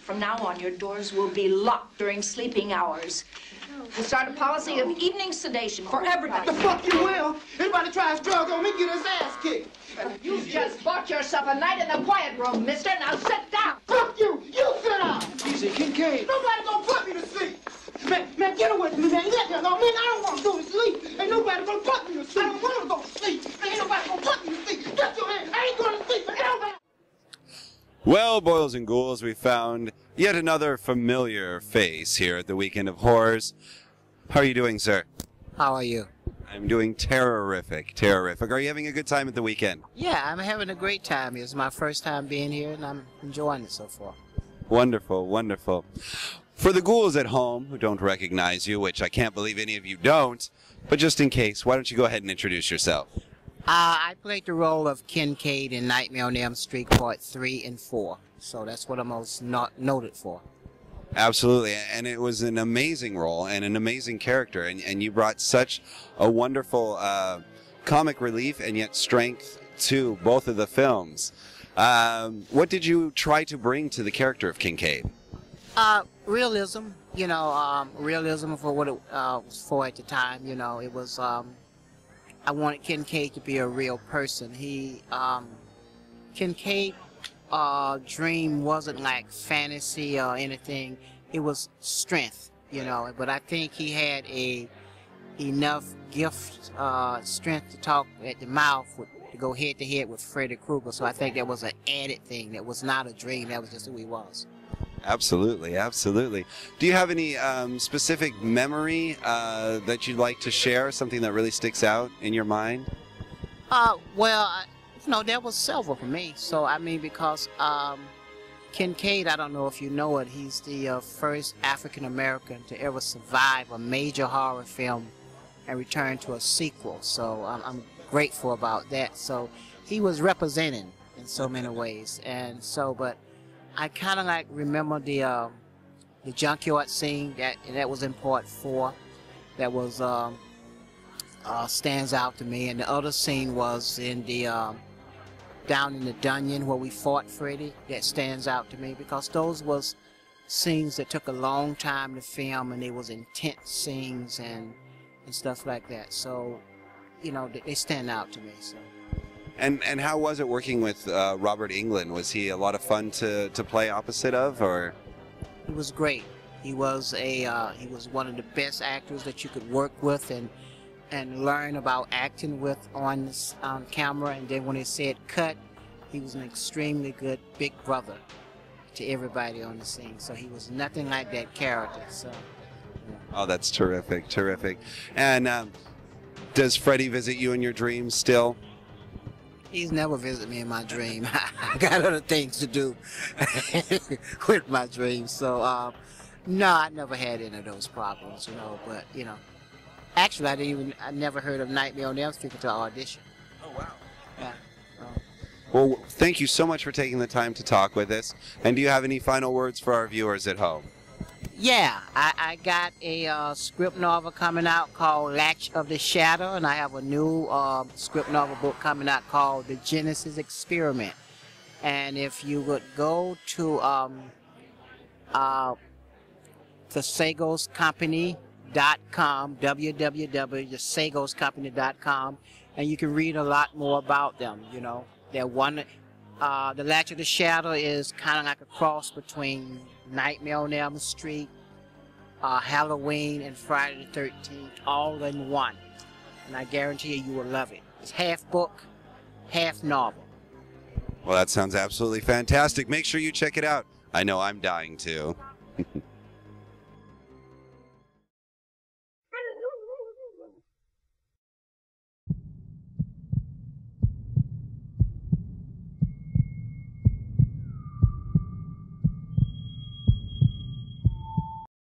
From now on, your doors will be locked during sleeping hours. We'll start a policy of evening sedation for everybody. The fuck you will. Anybody tries drugs on me, get his ass kicked. You just bought yourself a night in the quiet room, mister. Now sit down. Fuck you. You sit down. Easy, Kincaid. Nobody gonna put me to sleep. Man, get away from me, man. Let that alone. Man, I don't want to go to sleep. Ain't nobody gonna put me to sleep. I don't want to go to sleep. Man, ain't nobody gonna put me to sleep. Get your hand. I ain't going to sleep. Man, nobody. Well, boils and ghouls, we found yet another familiar face here at the Weekend of Horrors. How are you doing, sir? How are you? I'm doing terrific, terrific. Are you having a good time at the weekend? Yeah, I'm having a great time. It's my first time being here, and I'm enjoying it so far. Wonderful, wonderful. For the ghouls at home who don't recognize you, which I can't believe any of you don't, but just in case, why don't you go ahead and introduce yourself? I played the role of Kincaid in Nightmare on Elm Street Part 3 and 4, so that's what I'm most noted for. Absolutely, and it was an amazing role and an amazing character, and you brought such a wonderful comic relief and yet strength to both of the films. What did you try to bring to the character of Kincaid? Realism, you know, realism for what it was for at the time. You know, it was, I wanted Kincaid to be a real person. Kincaid dream wasn't like fantasy or anything. It was strength, you know, but I think he had enough gift, strength to talk at the mouth, to go head to head with Freddy Krueger. So I think that was an added thing. That was not a dream. That was just who he was. Absolutely, absolutely. Do you have any specific memory that you'd like to share? Something that really sticks out in your mind? Well, you know, there was several for me. So, I mean, because Kincaid, I don't know if you know it, he's the first African-American to ever survive a major horror film and return to a sequel. So I'm grateful about that. So he was represented in so many ways. And so, but I kind of like remember the junkyard scene that was in Part 4. That was stands out to me. And the other scene was in the down in the dungeon where we fought Freddy. That stands out to me because those was scenes that took a long time to film, and they was intense scenes and stuff like that. So, you know, they stand out to me. So. And how was it working with Robert Englund? Was he a lot of fun to play opposite of, or? He was great. He was one of the best actors that you could work with and learn about acting with on camera. And then when he said cut, he was an extremely good big brother to everybody on the scene. So he was nothing like that character. So. Yeah. Oh, that's terrific, terrific. And does Freddy visit you in your dreams still? He's never visited me in my dream. I got other things to do with my dreams. So, no, I never had any of those problems, you know. But, you know, actually, I never heard of Nightmare on Elm Street until audition. Oh, wow. Yeah. Well, thank you so much for taking the time to talk with us. And do you have any final words for our viewers at home? Yeah, I got a script novel coming out called Latch of the Shadow, and I have a new script novel book coming out called The Genesis Experiment. And if you would go to the Sagoescompany.com, www.thesagoescompany.com, and you can read a lot more about them. You know, they're the Latch of the Shadow is kind of like a cross between Nightmare on Elm Street, Halloween, and Friday the 13th, all in one. And I guarantee you will love it. It's half book, half novel. Well, that sounds absolutely fantastic. Make sure you check it out. I know I'm dying to.